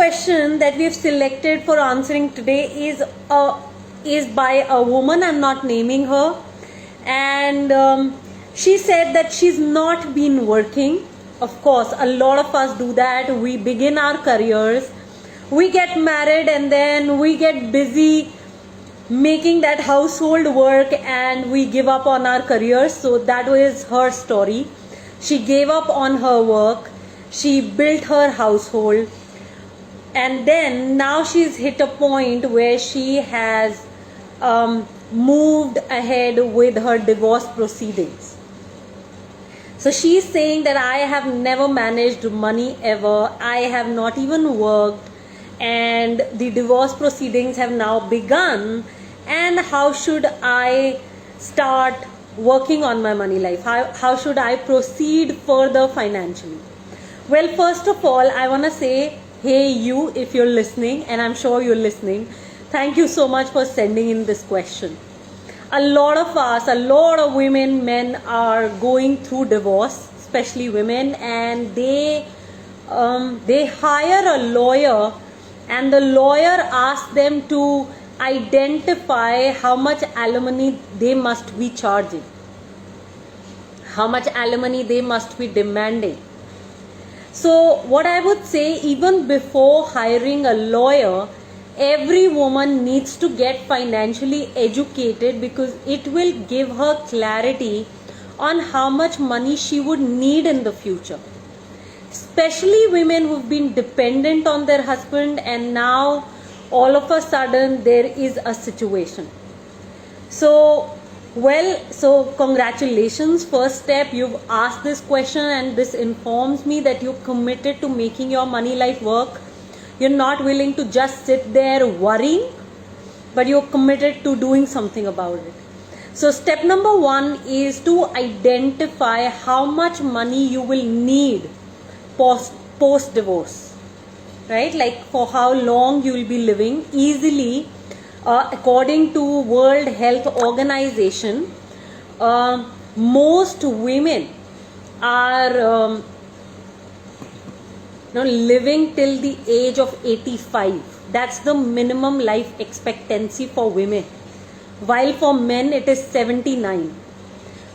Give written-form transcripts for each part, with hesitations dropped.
question that we've selected for answering today is by a woman. I'm not naming her, and she said that she's not been working. Of course, a lot of us do that. We begin our careers, we get married, and then we get busy making that household work, and we give up on our careers. So that was her story. She gave up on her work, she built her household, and then now she's hit a point where she has moved ahead with her divorce proceedings. So she's saying that I have never managed money ever, I have not even worked, and the divorce proceedings have now begun, and how should I start working on my money life? How should I proceed further financially? Well, first of all, I want to say, hey you, if you're listening, and I'm sure you're listening, thank you so much for sending in this question. A lot of us, a lot of women, men are going through divorce, especially women, and they hire a lawyer, and the lawyer asks them to identify how much alimony they must be charging, how much alimony they must be demanding. So what I would say, even before hiring a lawyer, every woman needs to get financially educated, because it will give her clarity on how much money she would need in the future. Especially women who've been dependent on their husband, and now all of a sudden there is a situation. So congratulations. First step, you've asked this question, and this informs me that you're committed to making your money life work. You're not willing to just sit there worrying, but you're committed to doing something about it. So step number one is to identify how much money you will need post divorce, right? Like for how long you will be living easily. According to World Health Organization, most women are living till the age of 85. That's the minimum life expectancy for women, while for men it is 79.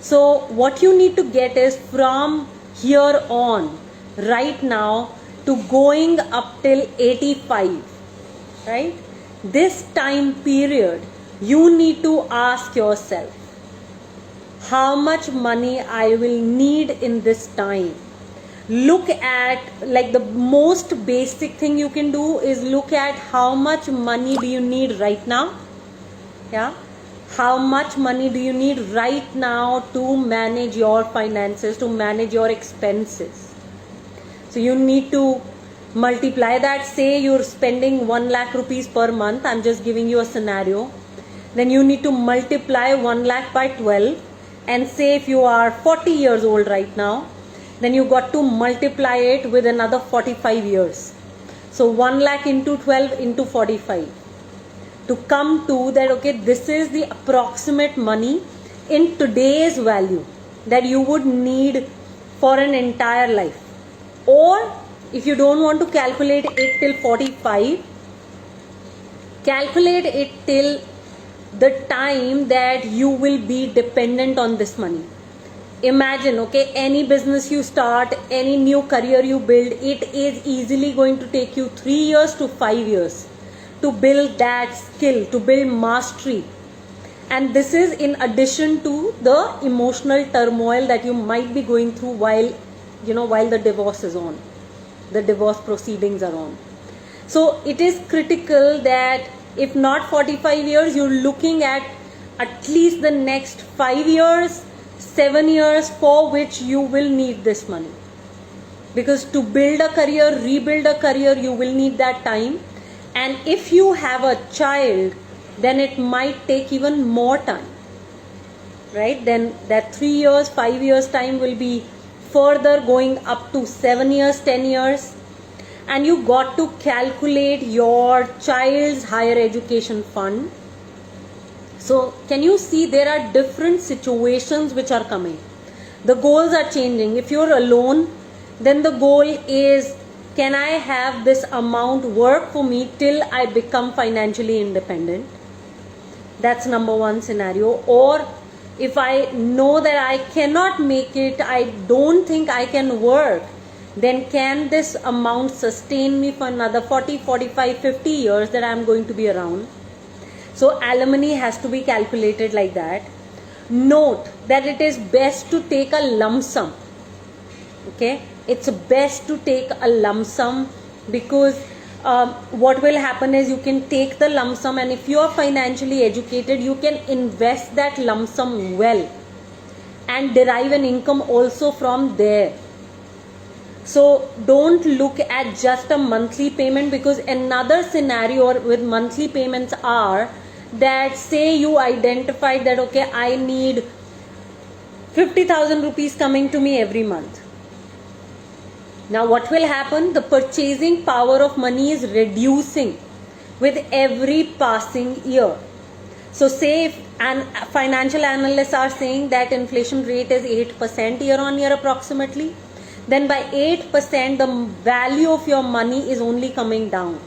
So what you need to get is, from here on, right now, to going up till 85, right? This time period, you need to ask yourself, how much money I will need in this time. Look at, like, the most basic thing you can do is look at how much money do you need right now. Yeah, how much money do you need right now to manage your finances, to manage your expenses. So you need to multiply that. Say you're spending 1 lakh rupees per month, I'm just giving you a scenario. Then you need to multiply 1 lakh by 12, and say if you are 40 years old right now, then you got to multiply it with another 45 years. So 1 lakh into 12 into 45, to come to that, okay, this is the approximate money in today's value that you would need for an entire life. Or if you don't want to calculate it till 45, calculate it till the time that you will be dependent on this money. Imagine, okay, any business you start, any new career you build, it is easily going to take you 3 years to 5 years to build that skill, to build mastery. And this is in addition to the emotional turmoil that you might be going through while the divorce is on, the divorce proceedings are on. So it is critical that if not 45 years, you're looking at least the next 5 years, 7 years, for which you will need this money. Because to build a career, rebuild a career, you will need that time. And if you have a child, then it might take even more time, right? Then that 3 years, 5 years time will be further going up to 7 years, 10 years. And you got to calculate your child's higher education fund. So can you see there are different situations which are coming. The goals are changing. If you're alone, then the goal is, can I have this amount work for me till I become financially independent? That's number one scenario. Or if I know that I cannot make it, I don't think I can work, then can this amount sustain me for another 40, 45, 50 years that I'm going to be around? So alimony has to be calculated like that. Note that it is best to take a lump sum. Okay, it's best to take a lump sum, because what will happen is you can take the lump sum, and if you are financially educated, you can invest that lump sum well and derive an income also from there. So don't look at just a monthly payment, because another scenario with monthly payments are that, say you identified that, okay, I need 50,000 rupees coming to me every month. Now what will happen? The purchasing power of money is reducing with every passing year. So say if financial analysts are saying that inflation rate is 8% year on year approximately, then by 8% the value of your money is only coming down.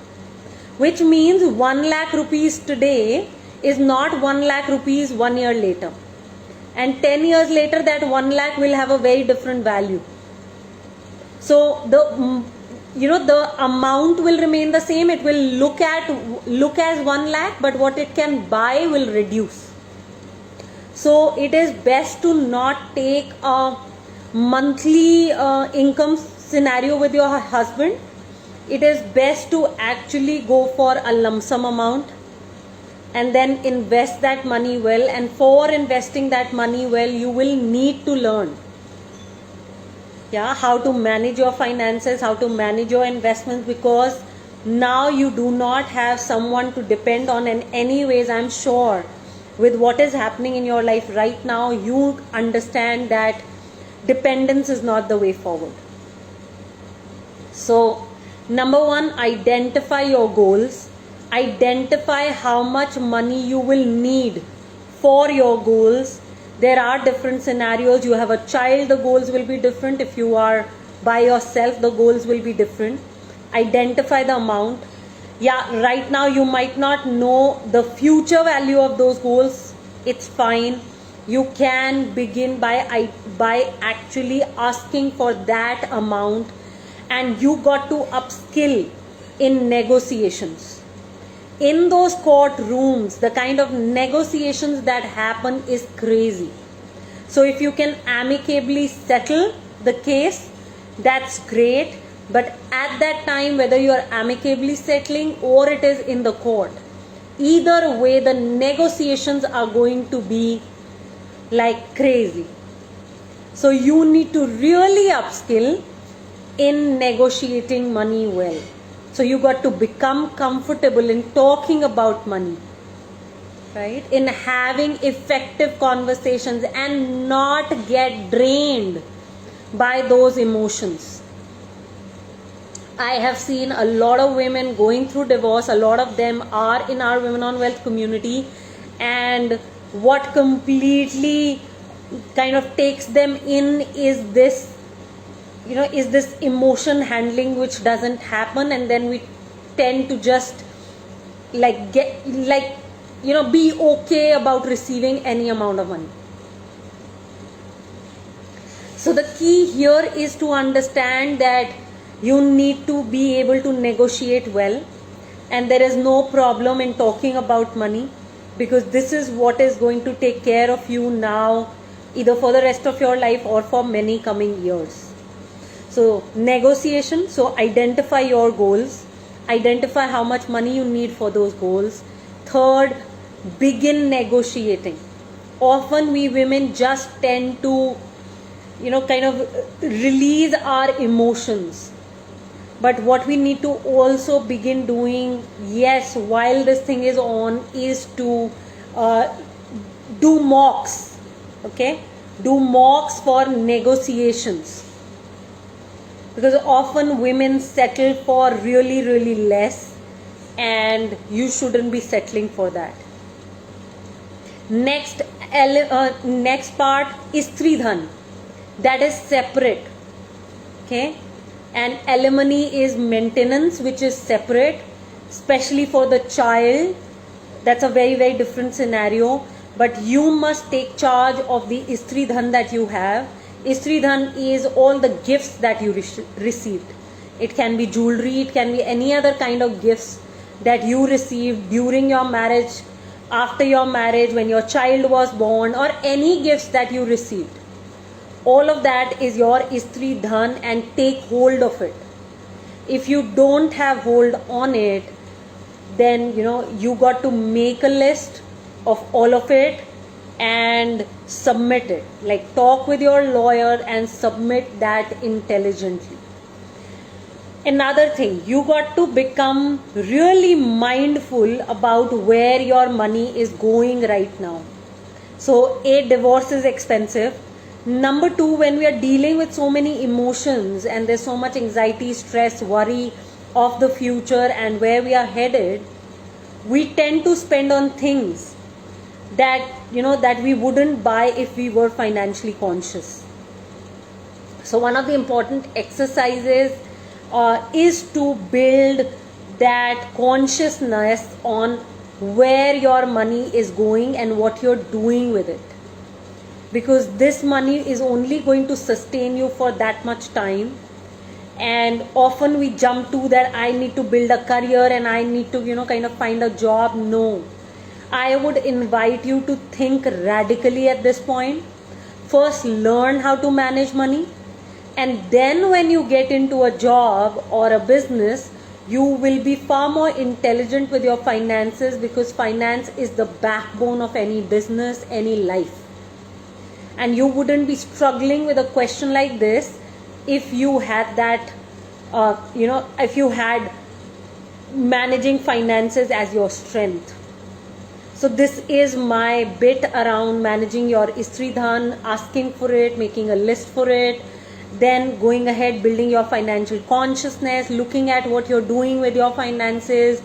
Which means 1 lakh rupees today is not 1 lakh rupees 1 year later. And 10 years later that 1 lakh will have a very different value. So the amount will remain the same. It will look as 1 lakh, but what it can buy will reduce. So it is best to not take a monthly income scenario with your husband. It is best to actually go for a lump sum amount and then invest that money well. And for investing that money well, you will need to learn how to manage your finances, how to manage your investments, because now you do not have someone to depend on. And anyways, I'm sure with what is happening in your life right now, you understand that dependence is not the way forward. So number one, identify your goals. Identify how much money you will need for your goals. There are different scenarios. You have a child, the goals will be different. If you are by yourself, the goals will be different. Identify the amount. Right now you might not know the future value of those goals. It's fine. You can begin by actually asking for that amount, and you got to upskill in negotiations. In those courtrooms, the kind of negotiations that happen is crazy. So if you can amicably settle the case, that's great. But at that time, whether you are amicably settling or it is in the court, either way, the negotiations are going to be like crazy. So you need to really upskill in negotiating money well. So you got to become comfortable in talking about money, right? In having effective conversations and not get drained by those emotions. I have seen a lot of women going through divorce. A lot of them are in our Women on Wealth community, and what completely kind of takes them in is this emotion handling, which doesn't happen, and then we tend to just be okay about receiving any amount of money. So the key here is to understand that you need to be able to negotiate well, and there is no problem in talking about money, because this is what is going to take care of you now, either for the rest of your life or for many coming years. So negotiation, so identify your goals, identify how much money you need for those goals. Third, begin negotiating. Often we women just tend to, kind of release our emotions. But what we need to also begin doing, while this thing is on, is to do mocks. Okay? Do mocks for negotiations. Because often women settle for really, really less, and you shouldn't be settling for that. Next part is Tridhan. That is separate. Okay? and alimony is maintenance, which is separate, especially for the child. That's a very, very different scenario. But you must take charge of the Istri Dhan that you have. Istri Dhan is all the gifts that you received. It can be jewelry, it can be any other kind of gifts that you received during your marriage, after your marriage, when your child was born, or any gifts that you received. All of that is your Istri Dhan, and take hold of it. If you don't have hold on it, then you got to make a list of all of it and submit it. Like, talk with your lawyer and submit that intelligently. Another thing, you got to become really mindful about where your money is going right now. So, divorce is expensive. Number two, when we are dealing with so many emotions and there's so much anxiety, stress, worry of the future and where we are headed, we tend to spend on things that that we wouldn't buy if we were financially conscious. So one of the important exercises is to build that consciousness on where your money is going and what you're doing with it, because this money is only going to sustain you for that much time. And often we jump to that, I need to build a career and I need to kind of find a job. No, I would invite you to think radically at this point. First, learn how to manage money, and then when you get into a job or a business, you will be far more intelligent with your finances, because finance is the backbone of any business, any life. And you wouldn't be struggling with a question like this if you had that, if you had managing finances as your strength. So this is my bit around managing your Istri Dhan, asking for it, making a list for it, then going ahead, building your financial consciousness, looking at what you're doing with your finances,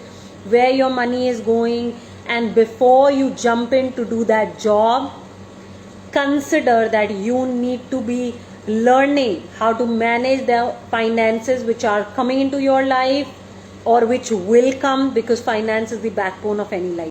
where your money is going, and before you jump in to do that job, consider that you need to be learning how to manage the finances which are coming into your life or which will come, because finance is the backbone of any life.